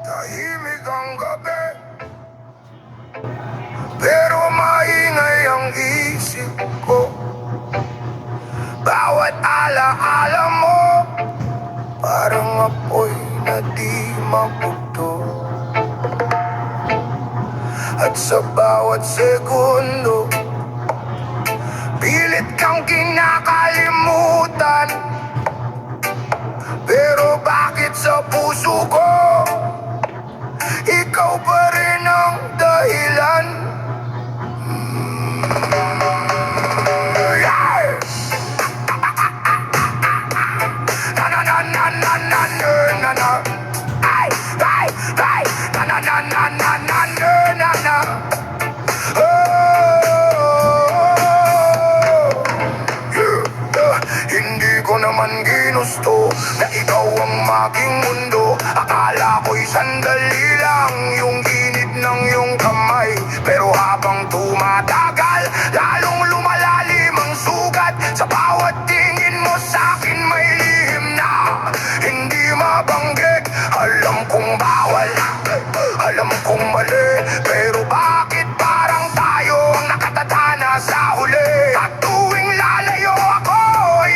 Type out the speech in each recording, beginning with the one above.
Tahimik ang gabi, pero maingay ang isip ko. Bawat alaala mo, parang apoy na di mabugto. At sa bawat segundo, pilit kang kinakalimutan. Pero bakit sa puso ko, ikaw pa rin ang dahilan? Yeah! Na na na na na na na na. Ay, ay, ay. Na na na na na na na na. Hindi ko naman ginusto na ikaw ang maging mundo. Akala ko'y sandali lang yung init ng iyong kamay. Pero habang tumatagal, lalong lumalalim ang sugat. Sa bawat tingin mo sa'kin may lihim na hindi mabanggit. Alam kong bawal, alam kong mali, pero bakit parang tayo ang nakatadhana sa huli? At tuwing lalayo ako,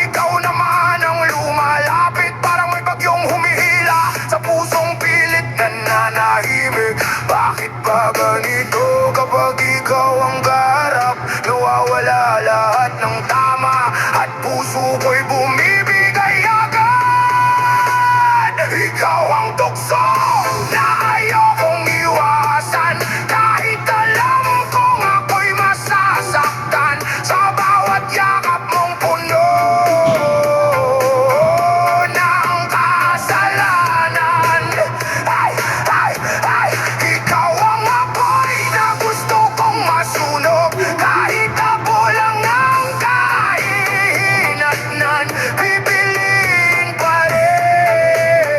ikaw naman ang lumalapit. Parang may bagyong humihila sa pusong pilit na nanahimik. Bakit ba ganito kapag ikaw ang kaharap? Nawawala lahat ng tama at puso ko'y bumibigay agad. Ikaw ang tukso na ayokong iwasan, kahit alam kong ako'y masasaktan. Sa bawat yakap mong puno ng kasalanan. Ay, ay, ay, ikaw ang apoy na gusto kong masunog. Kahit apo lang ang kahihinatnan, pipiliin pa rin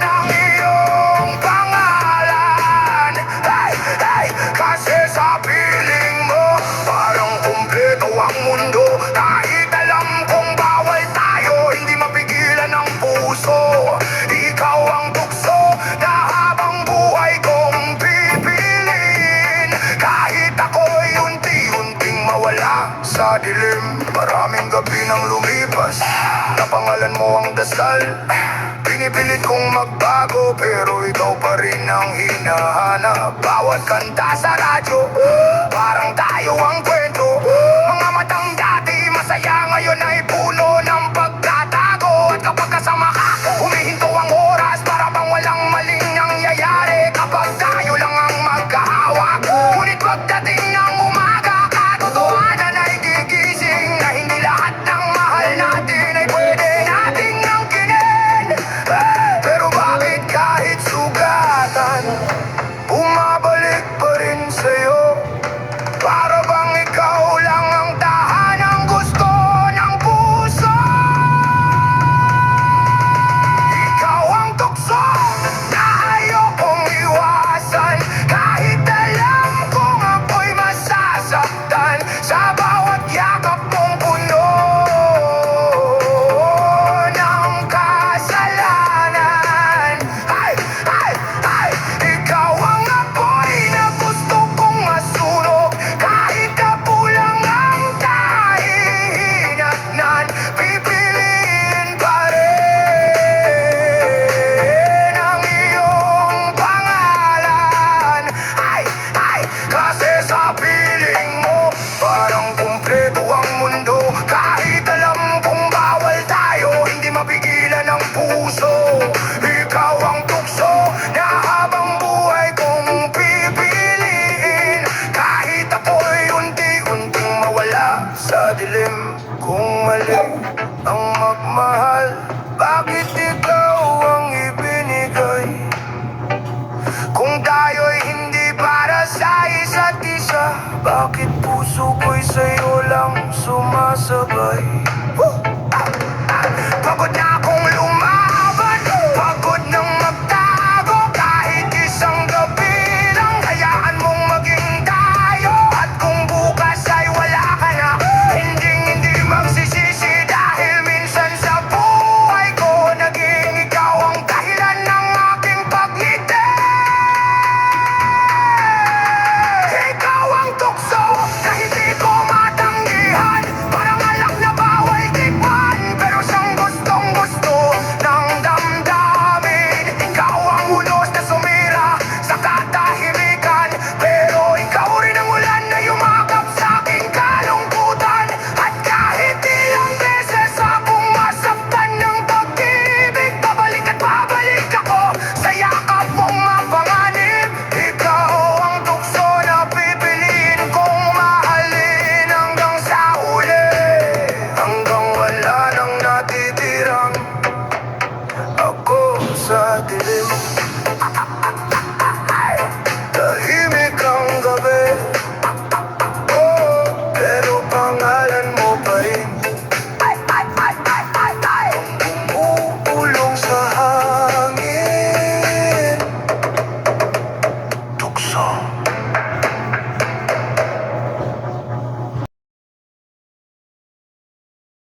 ang iyong pangalan. Ay, ay, kasi sa piling mo, parang kumpleto ang mundo. Kahit alam kong bawal tayo, hindi mapigilan ang puso. Ikaw ang tukso na habang buhay kong pipiliin. Kahit ako'y unti-unting mawala sa dilim. Maraming gabi nang lumipas, napangalan mo ang dasal. Pinipilit kong magbago, pero ikaw pa rin ang hinahanap. Bawat kanta sa radyo, parang tayo ang kwento. Mga matang dati masaya, ngayon ay puno ng pagtatago. At kapag kasama ka, humihinto ang oras, para bang walang maling nangyayari. Kapag tayo lang ang magkahawak, ngunit pagdating ng umaga, katotohanan ay gigising. Na hindi lahat ng mahal natin ay pwede nating angkinin. Pero bakit kahit sugatan, bumabalik pa rin sa'yo? Para bang ikaw lang ang tahanang gusto ng puso? Ikaw ang tukso na ayokong iwasan, kahit alam kong ako'y masasaktan. Sa bawat yakap mong puno ng kasalanan. Ay, ay, ay, ikaw ang apoy na gusto kong masunog. Kahit apo lang ang kahihinatnan, pipiliin pa rin ang iyong pangalan. Ay, ay, kasi sa piling mo, parang kumpleto ang mundo. Kahit alam kong bawal tayo, hindi mapigilan ang puso. Ikaw ang tukso na habang buhay kong pipiliin. Kahit ako'y unti-unting mawala sa dilim. Kung mali ang magmahal, bakit ikaw ang ibinigay? Kung tayo'y hindi para sa isa't isa, bakit puso ko'y sa'yo lang sumasabay?